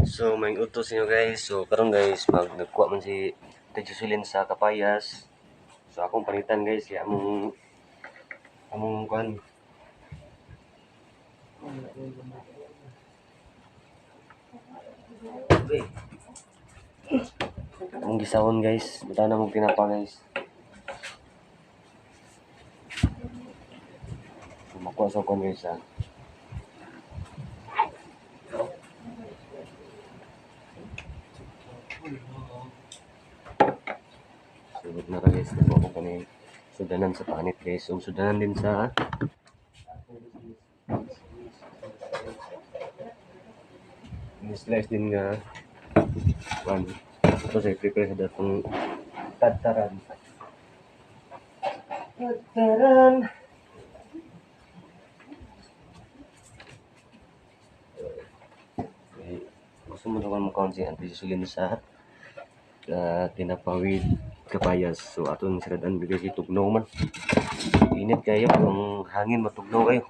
So may utos niyo guys. So karon guys nagkuha man si Tejusulin sa Kapayas. So akong panitan guys kaya among kuan. Among gisawon guys. Bitaw na mong tinapa guys. So makuha sa kuan guys ha. Sugod na guys, nako ko kani sudanan sa panit guys. So sudanan din sa slice din nga one. Ito sa prepare sa datong tataran. Tataran. Okay. Gusto mo naman mukha si Tejusulin sa tinapawid Kapayas. So aton siradan bigay si tugnaw man. Init kayo kung hangin matugnaw kayo.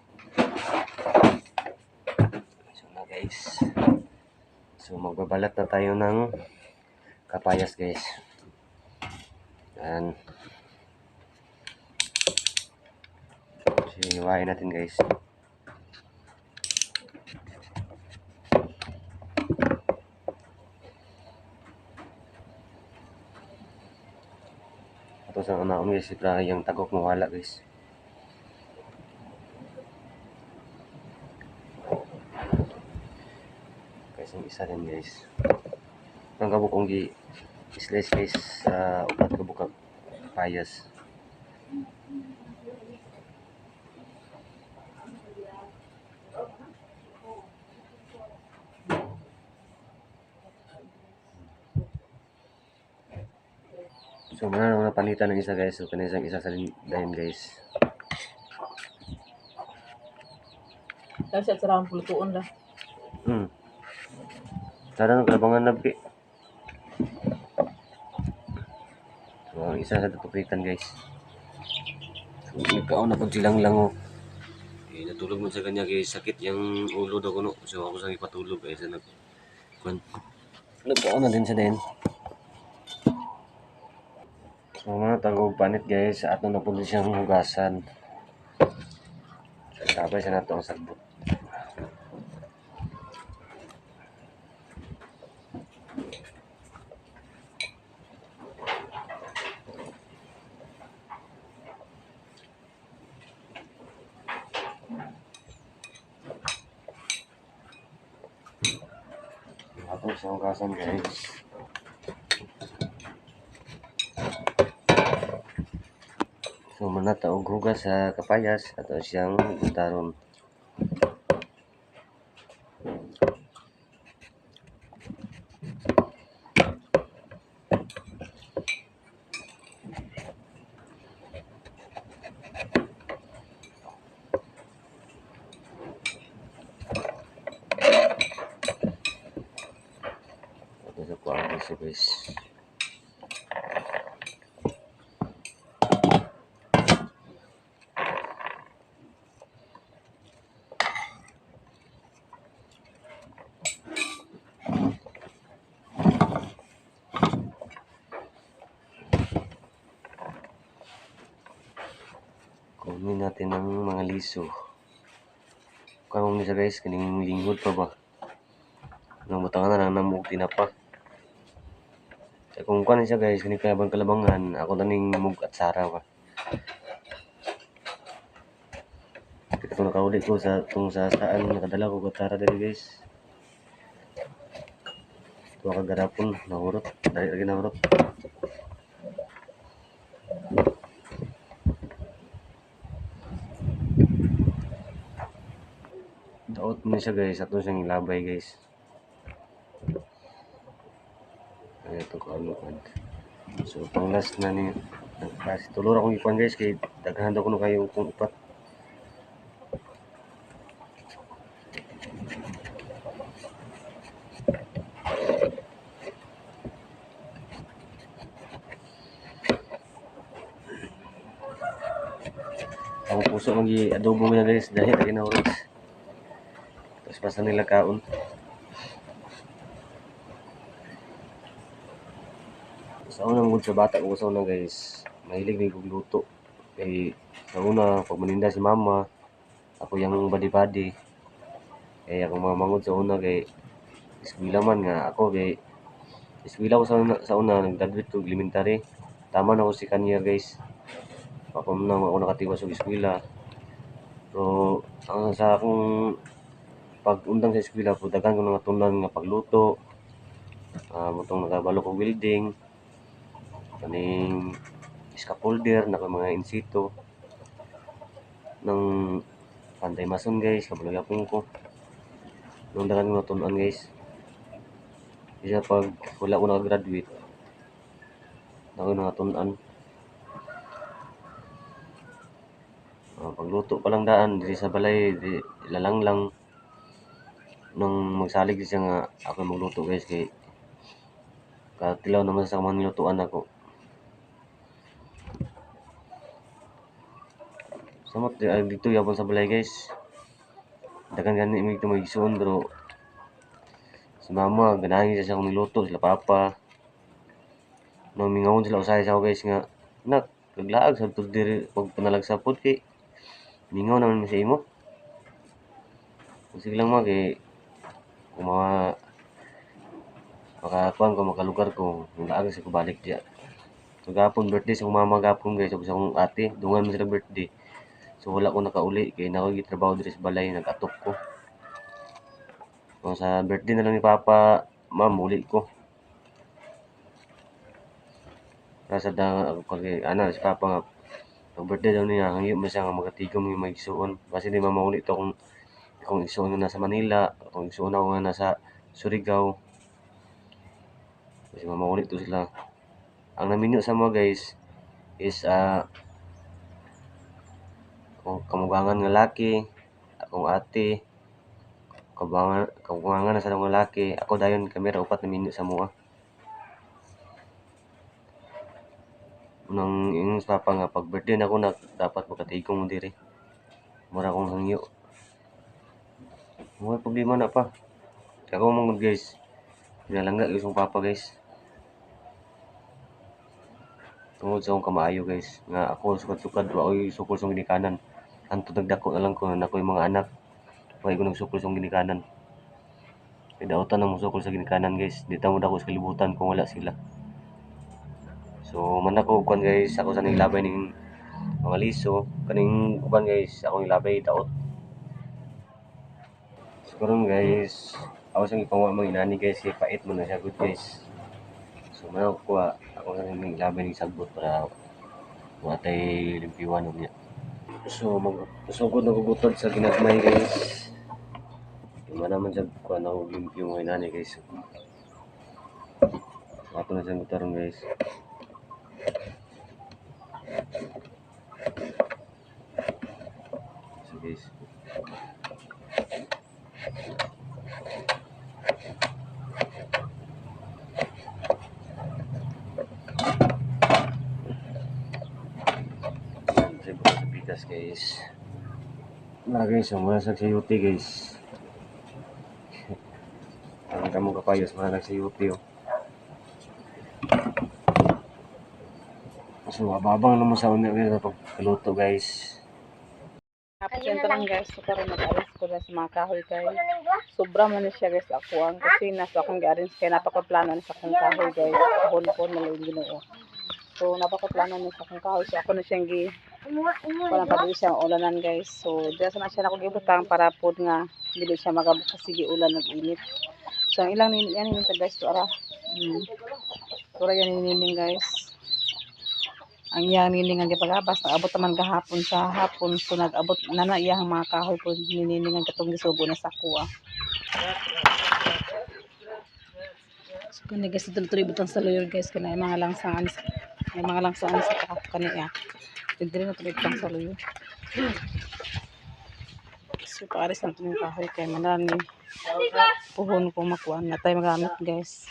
So na guys. So magbabalat na tayo ng kapayas guys. Yan. So hiwain natin guys. Ito sa naon guys, itra yung tagok mawala guys. Guys, yung isa rin guys. Ang kabukong slice guys sa upat kabukang payas. So muna naman napanitan ng isa guys. So kanisang isa sa dahin guys. Kasi at sarang pulutuon lah. Sarang kalabangan na pi. So ang isa sa tutupitan guys. So nagkaon na pag silang lango. Natulog mo sa kanya guys. Sakit yung ulo daw kuno. So ako sa ipatulog guys. Nagkaon na din sa din. So mga tanggog panit guys. Sa ato na po siyang hugasan. Sabay sa nato ang sagbot. Ato sa hugasan guys. So manata og hugas sa kapayas ato siyang butaron. Ato sa kuang guys. Kunin natin ng mga liso. Kung nisa guys, kaning lingkod pa ba? Nang butangan na lang namog tinapa. Kung kuan siya guys, kaning kalabangan, ako taning mug at sara pa. Kita ko nakaulit ko sa saan nakadala ko at dali guys. Tuwa ka garapon, nahurot, dali lagi nahurot. Daot mo siya guys, ato siyang ilabay guys. Ito ko ano kan. So pang last na ni kasi tulor akong ikuan guys kay daghan daw kuno kayo kung upat. Ang puso ng adobo mo na guys dahil lagi na oras. Tapos basta nila kaon. Sa unang good sa bata ko sa una guys, mahilig din kong luto. Kay sa una, pag maninda si mama, ako yung badi-badi. Kaya ako mamangod sa una kay eskwela man nga ako kay eskwela ko sa una nag-graduate ko elementary. Tama na ako si year guys. Ako na ako nakatiwas sa eskwela. So, ang sa akong pag-undang sa eskwela po, daghan ko natunan nga pagluto, mutong nakabalo ko welding, kaning scaffolder, na mga insito, ng pantay mason guys, kabalagapon ko. Nung daghan ko natunan guys. Isa pag wala ko nakagraduate, ako natunan. Pagluto pa lang daan, diri sa balay, di lalang lang. Nung magsalig siya nga ako magluto guys kay katilaw naman sa mga nilutuan ako. Samot dito yapon sa balay guys. Daghan gani mi ito magisuon pero si mama ganahin siya akong niluto sila papa. Nung mingawon sila usahay sa ako guys nga nak kaglaag sa tud diri pag panalag sa pod kay mingaw naman mi sa imo. Sige lang kay kung makakuan ko makalugar ko laag sa ko balik diya. So gapon birthday sa akong mama gapon guys sa akong ate dungan man sila birthday. So wala ko nakauli kay na ako gitrabaho diri sa balay nag-atok ko. So sa birthday na lang ni papa, ma'am uli ko. Nasa da ako kay ana si papa nga pag birthday daw niya hangyo man siya nga magatigom yung magsuon. Kasi di mamauli to kung isuon nga nasa Manila, kung isuon ako nga nasa Surigao. Kasi mamauli to sila. Ang naminyo sa mga guys is kamugangan nga laki, akong ate, kamugangan na sa nga laki, ako dayon kamera upat na minyo sa mua. Nang yung papa nga pag birthday na ako na dapat makatigong mo diri. Mura akong hangyo. Mga problema na pa. Ako mong guys. Pinalangga guys yung papa guys. Tungod sa akong kamaayo guys. Nga ako sukad-sukad wa oy sukol sa ginikanan. Anto dagdako na lang ko na ako yung mga anak. Wa ko nagsukol sa ginikanan. Kaya dautan na mo sukol sa ginikanan guys. Di ta mo dako sa kalibutan kung wala sila. So man ako kuan guys, ako sa nilabay ning mga liso, kaning uban guys, ako nilabay daot. So karon guys, ako sa ipangwa mga inani guys, kay pait mo na siya good guys. So man ako kuha, ako sa nilabay ning sagbot para watay limpiwan niya. So magsugod na gugutod sa ginagmay guys. Di naman siya kuha na limpyo mga inani guys. Ato na siyang gutaron guys. So guys. Kasi bukas sa bigas guys. Na guys, muna sa sayuti guys. Ang kamong kapayos, muna sa sayuti oh. So, ababang naman sa ulit guys sa pagkaluto guys. Kapasenta lang guys, so karon nag-arrange ko na sa mga kahoy guys. Sobra man na siya guys ako ang kusina, so akong gi-arrange kay napakaplano na sa akong kahoy guys. Hon-hon na lang Ginoo. So napakaplano na sa akong kahoy, so ako na siyang parang pag siya ulanan guys. So diyan na siya ako gibutang para pod nga dili siya magabukas sige ulan nag-init. So ang ilang yan guys to ara. Tura yan nining guys. Ang iyang nining ang gipagabas naabot naman gahapon sa hapon, so nag-abot na na iyang mga kahoy po nining ang katong gisubo na sa kuha. So kani guys tuloy butang sa lawyer guys kana mga langsaan sa kaniya. Dili na tuloy butang sa lawyer. So paaris na itong kahoy kay manani puhon ko makuha na tayo magamit guys.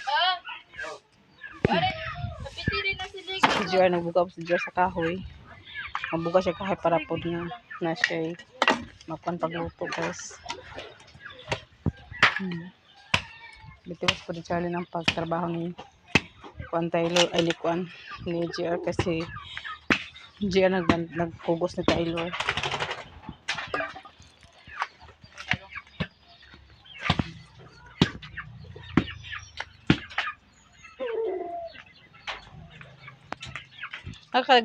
Si Jer nagbuga si Jer sa kahoy. Magbuga siya kahoy para po na siya magkuhan pagluto guys. Bitiwas po ni Charlie ng pagtrabaho ni kuan Taylor ay likuan ni JR kasi JR nagkugos ni Taylor.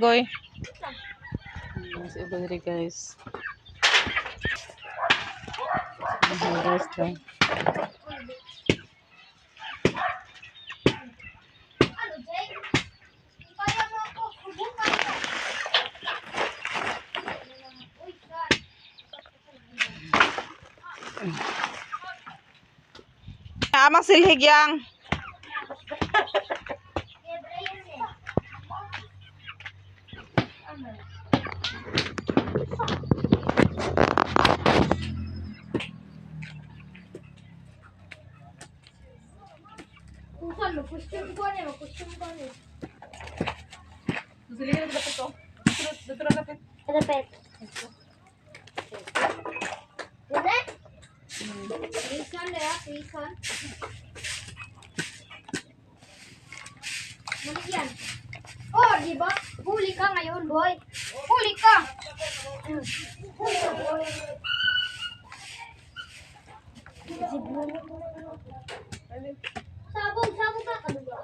Goy. Mas iba rin guys. Guys, amang silhig yang. Dapat. Udah? Tulisan deh ya, tulisan. Mana yan? Oh, di ba? Huli ka ngayon, boy. Huli ka. Sabong, sabong ka. Ano ba?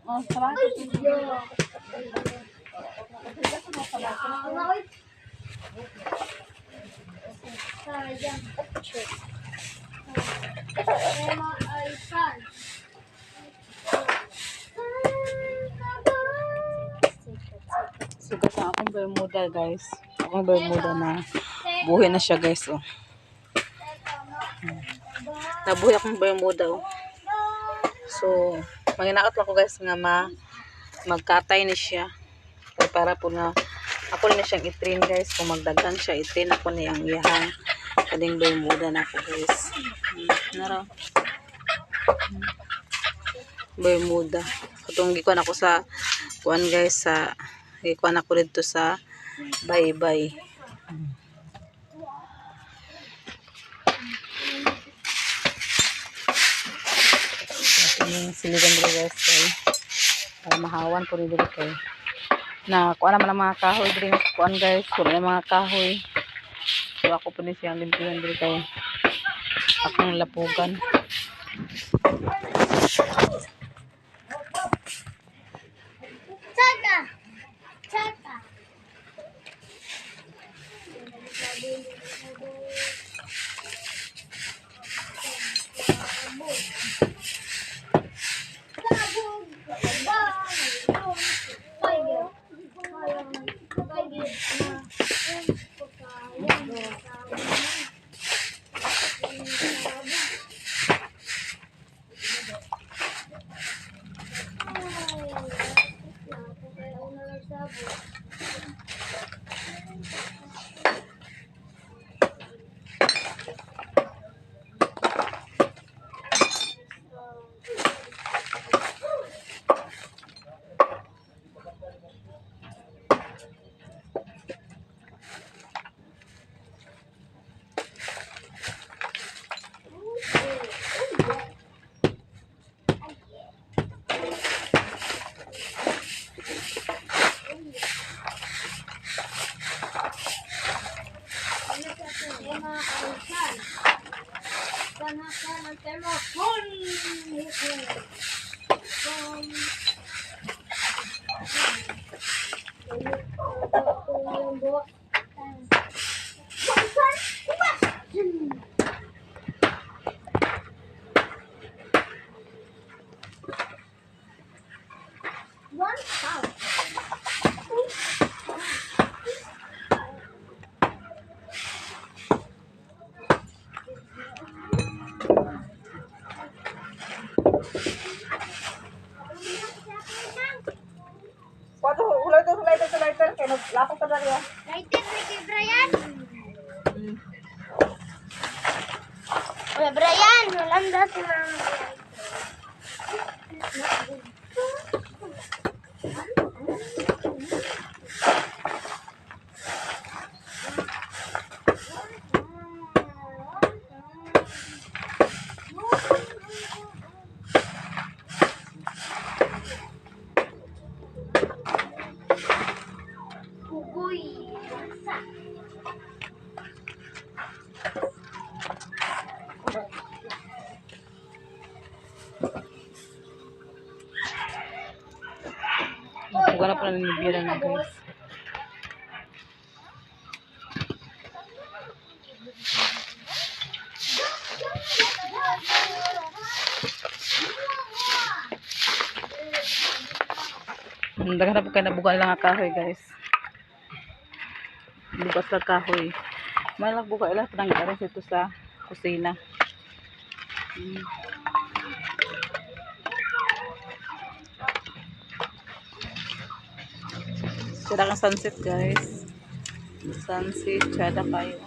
Oh, salamat. Sayang. Tema ay san. Sugat sa akong Bermuda guys. Akong Bermuda na buhay na siya guys. Oh. Nabuhay akong Bermuda. Oh. So, manginakot lang ko guys nga magkatay ni siya. Kaya para po na ako na siyang itrain guys. Kung magdagan siya, itrain ako niyang iyahang kading Bermuda na ako guys. Naro. Bermuda. Itong gikuan ako sa kuan guys sa gikuan ako dito sa Bye-Bye. Yung siligan dito guys ay mahawan po dito kay na kuan naman ang mga kahoy dito kuan guys kuan ang mga kahoy so ako po ni siyang limpihan dito kay akong lapugan. Chaka. Chaka. Lighter kay lapok ta dali. Lighter ni Brian. Wala Brian, walang dati mga Napuganap na nilibira na guys. Naghanap ka na buga lang ang kahoy guys. Bugas lang kahoy. Malang buga ilang pananggaran ito sa kusina. Sira kang sunset guys. Sunset, tsada kayo.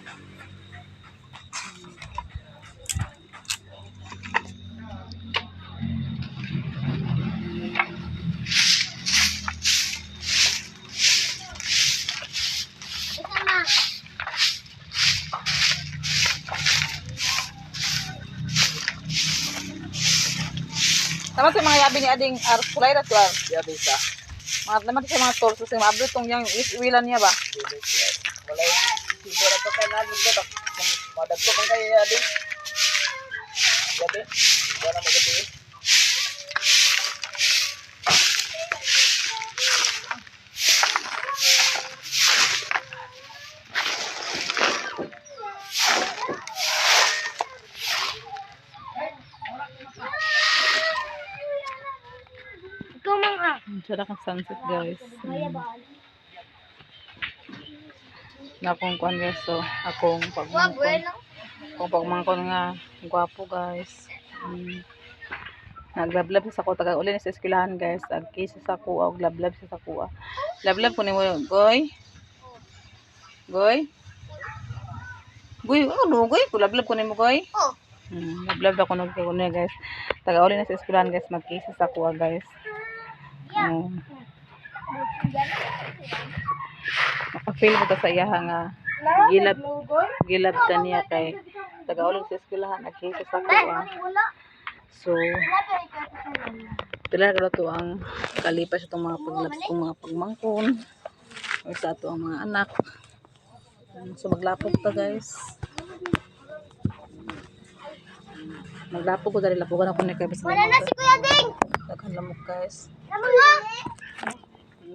Sama sa mga yabi ni Ading kulay na tuwar. Yabi sa. Mga naman sa mga torso sa mga abdo tong yang iwilan niya ba? Wala siguro to kay na dito kung madagko man kay yabi. Yabi. Wala magati. Ikaw mga. Sira kang sunset guys. Na akong kuan guys, so akong pagmangkon. Akong pagmangkon nga gwapo guys. Naglablab sa ko taga uli ni sa eskwelahan guys. Agkisa sa kuha og lablab sa kuha. Lablab ko nimo goy. Goy. Goy, ano goy? Lablab ko nimo goy. Oh. Lablab ako nung kuno guys. Taga uli ni sa eskwelahan guys, magkisa sa kuha guys. Makafeel mo ta sa iya nga gilab kaniya kay taga-uling sa eskwelahan agkisa sa kuha. So talaga to ang kalipas itong mga paglabs kong mga pagmangkon o sa ato ang mga anak. So maglapog ta guys. Maglapog ko dali lapogan ako ni kay basta. Wala na si Kuya Ding. Daghan lamok guys. Naman na.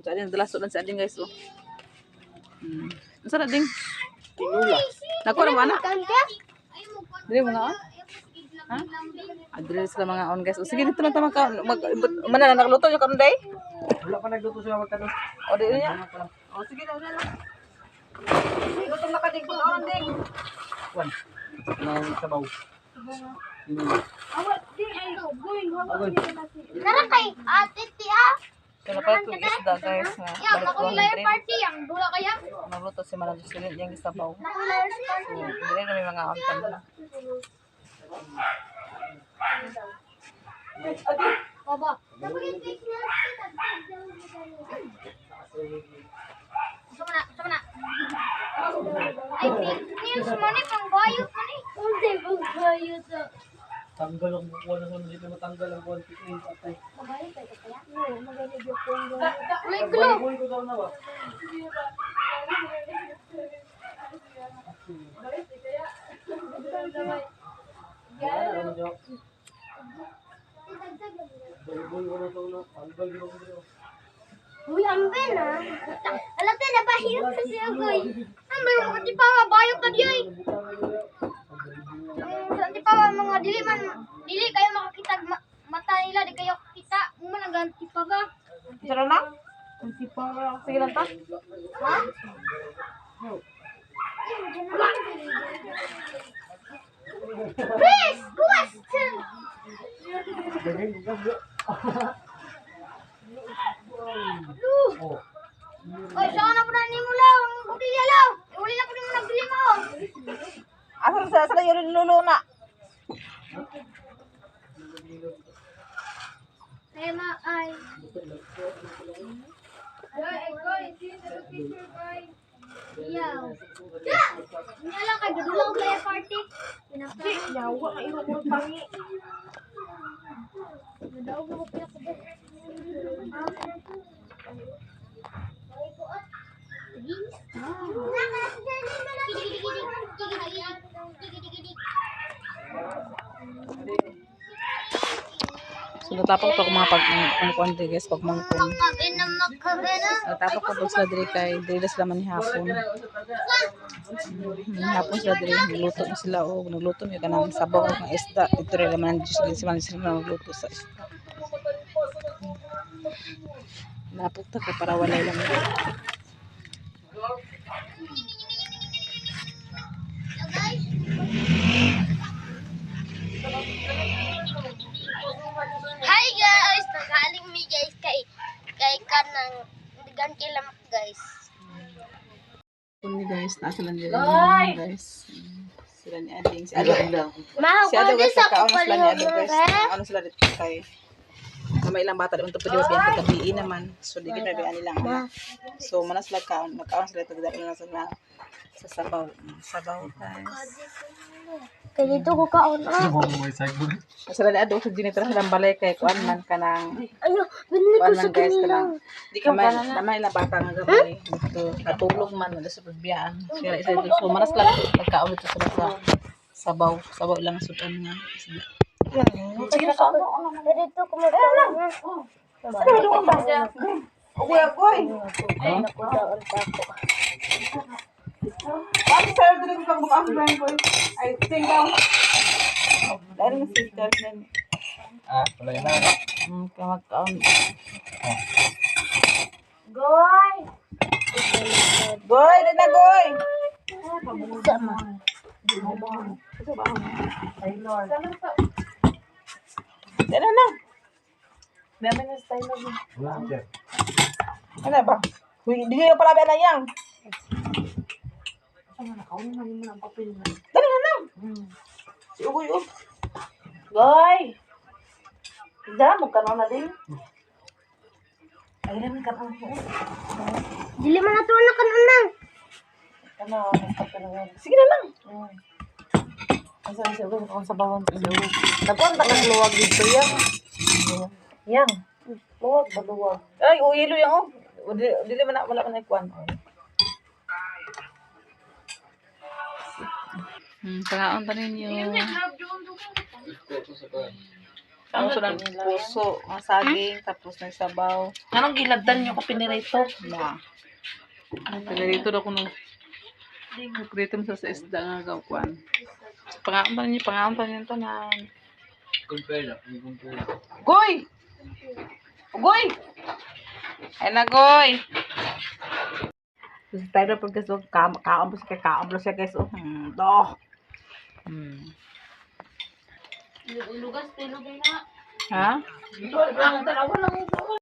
Sa ading dalaso lang sa ading guys oh. Nasa na ding? Tinula. Nakuha naman na. Kanta. Dili mo nga on? Ha? Adili sila mga on guys. O sige dito lang tama ka. Mana na nagluto yung karon day? Wala pa nagluto sila magkano. O di niya. O sige na lang. Luto na ka ding on ding. Wan. Nang sabaw. Awat di ay going hawa. Nara kay ate ti ah. So napay ko isda guys nga. Yang nakulayar party yang dula kaya. Nagluto si Manang Silid yung isabaw. Nakulayar party. Dili na may mga on na. Baba. Sama na. Ay, news mo ni pang bayot mo ni. Unti pang bayot. Tanggal ang bukuan na sunod dito matanggal ang buwan pikin patay. Mabayot kay kaya? Oo, magaling yung pong. Uy, kulo. Buhay ko daw na ba? Uy, ambil na. Alam tayo, napahirap na siya, Goy. Ambil mo, di pa mabayot ka diyo eh. Di pa mga dili man, dili kayo makakita mata nila, di kayo kita. Mo man ganti pa ba? Tara na. Sige lang ta. Ha? Please, question! Oy, saan na po na ni mo lang? Bukilya lang. Uli na po ni mo nagbili mo. Asa sa yun lulo na. Ay, ay. Goy, see the picture, Goy. Yaw. Nga lang kay gadulang player party. Yawa ka iro mo pangi. Nadaog na ko pila ko. So natapos pa ko mga pagkukuan diri guys, pagmangkon. Kain na magkabena. Natapos ko pag sila diri kay dili sila man hapon. Hapon sila diri nagluto na sila o nagluto mi kanang sabaw ng isda. Ito rin naman sila nagluto sa isda. Napunta ko para wala lang. Hi guys, nagaling mi guys kay kanang digan kilamak guys. Kuni guys, nasa lang diri guys. Sila ni Ading, si Ading lang. Mahal Si ko Ading din guys, sa kakaon na sila ni kupalyo Ading guys. Ano sila dito kay kamay ilang bata dito pwede ba gabi naman. So di kita ba nilang anak. So manas sila kaon, nagkaon sila tagdaro na sila sa sabaw. Sabaw guys. Kaya dito ko kaon ah. Sila ni Ading sa dinitra silang balay kay kuan man kanang Ayo, binili ko kuan sa man guys kanila. kanang di ka naman ilang bata nga gamay dito natulog man wala sa pagbiyaan. Sila isa dito so manas sila nagkaon dito sila sa sabaw lang sudan nga. Sige na kaon. Dito ko magkaon. Kuya koy. Ay, nakudaon pa ako. Bakit sa'yo din kang buka-buka ko? I think daw. Dahil na sister din. Wala na. Kamagkaon. Goy! Goy! Din na, Goy! Sama. Din na na. Ano ba? Hindi nyo pala ba na yang? Dali na na. Si Ugoy, oh. Goy! Diyan, magkaroon na din. Ay, namin karoon po. Dili man nato na kanunang. Sige na lang. Nagkuhan ta kang luwag dito yang. Yang. Luwag ba luwag? Ay, uyelo yan, oh. Dili man na, wala man na ikuan. Pangaon pa ninyo. Ang sunang puso, ang saging, tapos ng sabaw. Anong gilagdan nyo ko pinirito? Na. Pinarito daw ko nung prito mo sa isda nga gawkuan. Pangaon pa ninyo tanan. Goy! Goy! Ay na, Goy! Tayo na pag gusto, kaon po siya guys. Doh! Lugas, tilugay na. Ha? Ang dalawa lang ito.